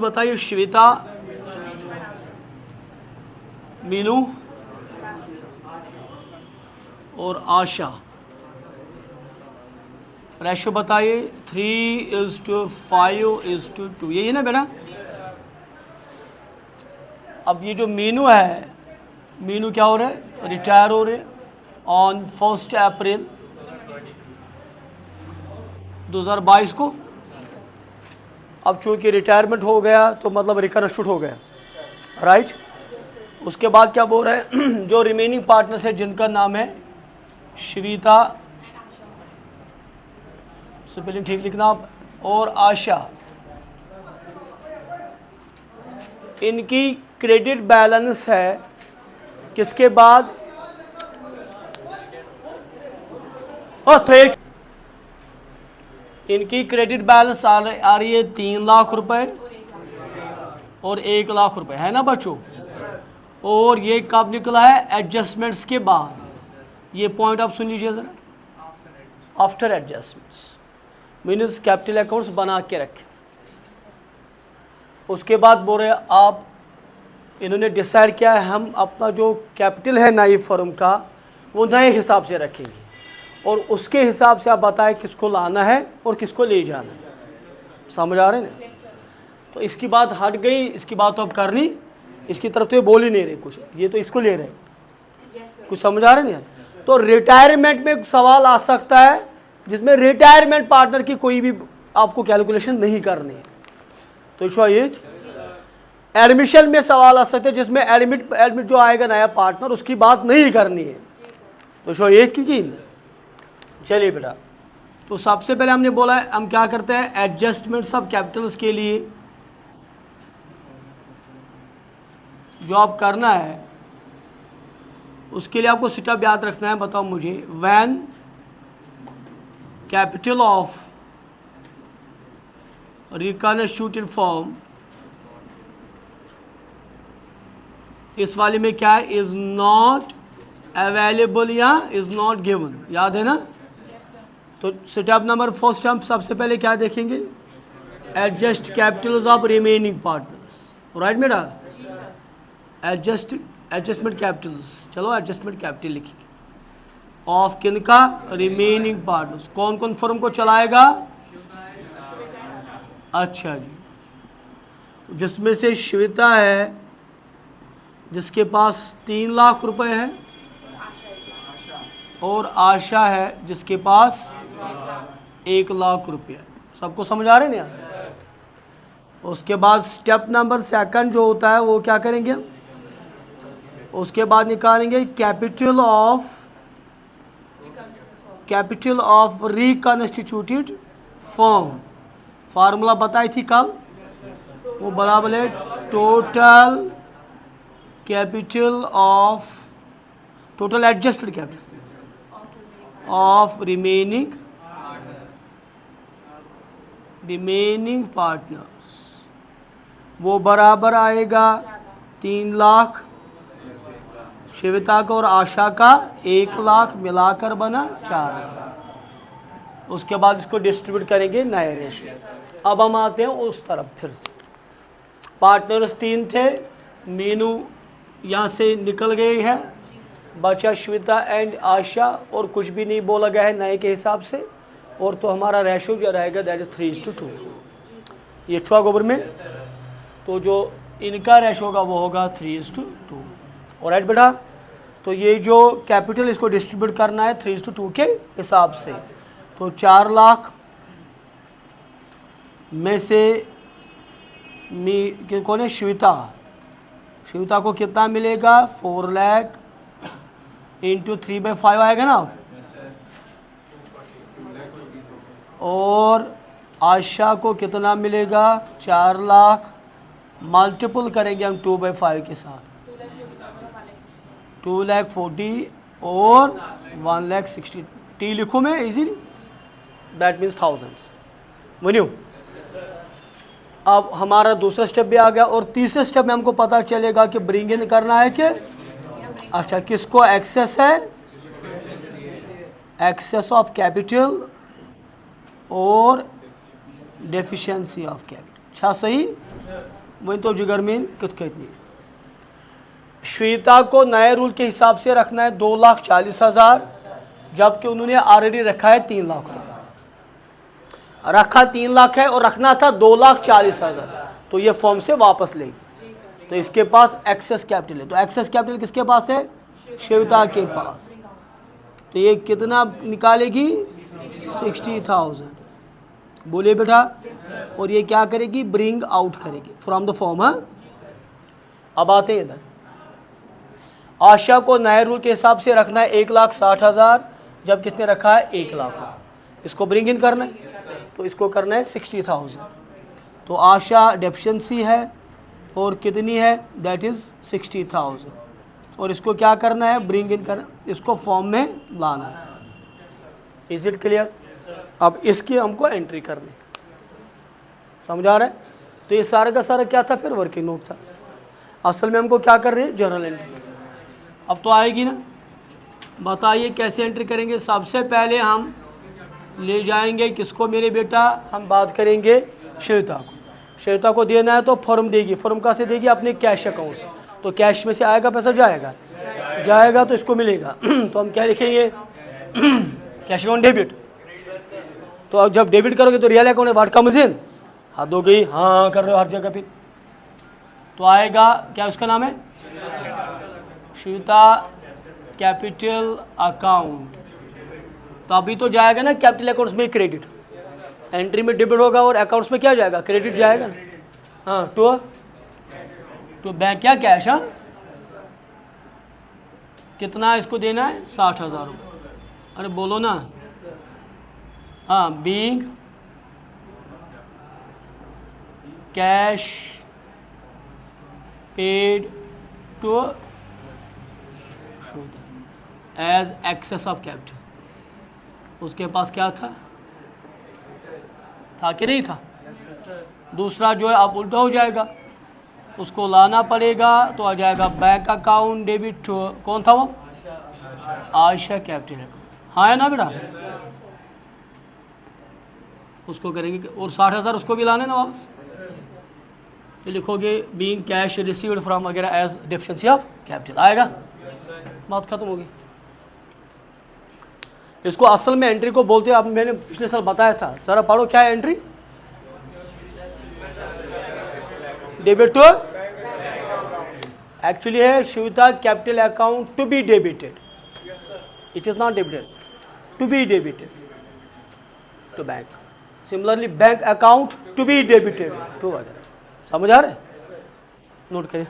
बताइए श्वेता, मीनू और आशा। रेशो बताइए 3:5:2, यही है ना बेटा। अब ये जो मीनू है, मीनू क्या हो रहा है, रिटायर हो रहे ऑन 1 अप्रैल 2022 को। अब चूंकि रिटायरमेंट हो गया तो मतलब रिकॉर्ड शूट हो गया, राइट। उसके बाद क्या बोल रहे हैं, जो रिमेनिंग पार्टनर्स है जिनका नाम है श्वेता, स्पेलिंग ठीक लिखना आप, और आशा, इनकी क्रेडिट बैलेंस है किसके बाद, इनकी क्रेडिट बैलेंस आ रही है 3 लाख रुपए और 1 लाख रुपए, है ना बच्चों। और ये कब निकला है, एडजस्टमेंट्स के बाद। ये पॉइंट आप सुन लीजिए ज़रा, after adjustments means capital accounts बना के रखें। उसके बाद बोल रहे आप, इन्होंने डिसाइड किया है हम अपना जो कैपिटल है नई फर्म का वो नए हिसाब से रखेंगे, और उसके हिसाब से आप बताएं किसको लाना है और किसको ले जाना है। समझ आ रहे हैं ना। तो इसकी बात हट गई, इसकी बात तो अब करनी, इसकी तरफ तो ये बोल ही नहीं रहे कुछ, ये तो इसको ले रहे कुछ। समझ आ रहे नहीं। तो रिटायरमेंट में सवाल आ सकता है जिसमें रिटायरमेंट पार्टनर की कोई भी आपको कैलकुलेशन नहीं करनी है। तो ये एडमिशन में सवाल आ सकते हैं जिसमें एडमिट जो आएगा नया पार्टनर उसकी बात नहीं करनी है। तो ये की चलिए बेटा, तो सबसे पहले हमने बोला है हम क्या करते हैं, एडजस्टमेंट सब कैपिटल्स के लिए जो आप करना है उसके लिए आपको सेटअप याद रखना है। बताओ मुझे, when capital of reconstituted form, इस वाले में क्या है, इज नॉट अवेलेबल या इज नॉट गिवन, याद है ना। तो सेटअप नंबर फर्स्ट हम सबसे पहले क्या देखेंगे, adjust Capitals of remaining partners, right बेटा। एडजस्टमेंट कैपिटल्स, चलो एडजस्टमेंट कैपिटल लिखेंगे ऑफ किनका, रिमेनिंग पार्टनर्स। कौन कौन फर्म को चलाएगा, अच्छा जी, जिसमें से श्वेता है जिसके पास 3 लाख रुपए है, और आशा है जिसके पास 1 लाख रुपया। सबको समझ आ रहे हैं ना। उसके बाद स्टेप नंबर सेकंड जो होता है वो क्या करेंगे, उसके बाद निकालेंगे capital of reconstituted firm. Formula बताई थी कल, वो बराबर है total capital of, total adjusted capital of remaining partners, वो बराबर आएगा 3 लाख, श्वेता का और आशा का 1 लाख मिलाकर बना 4 लाख। उसके बाद इसको डिस्ट्रीब्यूट करेंगे नए रेशियो। अब हम आते हैं उस तरफ, फिर से पार्टनर्स 3 थे, मीनू यहाँ से निकल गई है, बचा श्वेता एंड आशा, और कुछ भी नहीं बोला गया है नए के हिसाब से, और तो हमारा रेशो जो रहेगा दैट इज 3:2। ये छुआ गोबर में, तो जो इनका रेशो होगा वो होगा 3:2। ऑलराइट बेटा। तो ये जो कैपिटल इसको डिस्ट्रीब्यूट करना है 3:2 के हिसाब से। तो 4 लाख में से कौन है, श्वेता को कितना मिलेगा, 4 लाख इंटू 3/5 आएगा ना, और आशा को कितना मिलेगा, 4 लाख मल्टीपल करेंगे हम 2/5 के साथ, 2,40,000 और 1,60,000। टी लिखो मैं इजीली, दैट मीन्स थाउजेंड्स। बनियो। अब हमारा दूसरा स्टेप भी आ गया, और तीसरे स्टेप में हमको पता चलेगा कि ब्रिंग इन करना है कि, अच्छा किसको एक्सेस है, एक्सेस ऑफ कैपिटल और डेफिशिएंसी ऑफ कैपिटल। अच्छा सही। वही तो जिगर में कितनी। श्वेता को नए रूल के हिसाब से रखना है 2,40,000, जबकि उन्होंने ऑलरेडी रखा है 3 लाख रुपये। रखा 3 लाख है और रखना था 2,40,000, तो ये फॉर्म से वापस लेगी। तो इसके पास एक्सेस कैपिटल है। तो एक्सेस कैपिटल किसके पास है? श्वेता के पास। तो ये कितना निकालेगी? 60,000। बोलिए बेटा। और ये क्या करेगी? ब्रिंग आउट करेगी फ्रॉम द फॉर्म। हाँ, अब आते हैं इधर। आशा को नए रूल के हिसाब से रखना है 1,60,000, जब किसने रखा है 1 लाख। इसको ब्रिंग इन करना है, तो इसको करना है 60,000। तो आशा डेफिशिएंसी है और कितनी है? That is 60,000। और इसको क्या करना है? ब्रिंग इन करना, इसको फॉर्म में लाना है। Is it clear? अब इसकी हमको एंट्री करनी, समझ आ रहा है? तो ये सारा का सारा क्या था? फिर वर्किंग नोट था। असल में हमको क्या कर रहे हैं? Journal entry. अब तो आएगी ना? बताइए कैसे एंट्री करेंगे। सबसे पहले हम ले जाएंगे किसको मेरे बेटा? हम बात करेंगे श्वेता को। श्वेता को देना है तो फॉर्म देगी। फॉर्म कहाँ से देगी? अपने कैश अकाउंट से। तो कैश में से आएगा पैसा? जाएगा तो इसको मिलेगा। तो हम क्या लिखेंगे? Cash account debit. तो अब जब डेबिट करोगे तो real account what comes in? हाथ हो गई, हाँ कर रहे हो हर जगह पे। तो आएगा क्या? उसका नाम है श्वेता कैपिटल अकाउंट। तो अभी तो जाएगा ना कैपिटल अकाउंट्स में क्रेडिट। एंट्री में डेबिट होगा और अकाउंट्स में क्या जाएगा? क्रेडिट जाएगा ना। हाँ, टू बैंक क्या? कैश। हाँ, कितना इसको देना है? 60,000 रुपये। अरे बोलो ना। हाँ, being cash paid to as excess of capital. उसके पास क्या था कि नहीं था? दूसरा जो है अब उल्टा हो जाएगा, उसको लाना पड़ेगा। तो आ जाएगा बैंक अकाउंट डेबिट टू, कौन था वो? Ayesha capital account. हाँ है ना बेटा? उसको करेंगे और 60,000 उसको भी लाने ना वापस। तो लिखोगे बीइंग कैश रिसीव्ड फ्रॉम वगैरह एज डेफिशिएंसी ऑफ कैपिटल। आएगा? बात खत्म होगी। इसको असल में एंट्री को बोलते हैं, आप मैंने पिछले साल बताया था। सारा पढ़ो क्या है एंट्री? डेबिट टू, एक्चुअली है Shweta capital account to be debited. It is not debited, to be debited to bank. Similarly bank account to be debited to वगैरह। समझ आ रहा है? नोट करिए।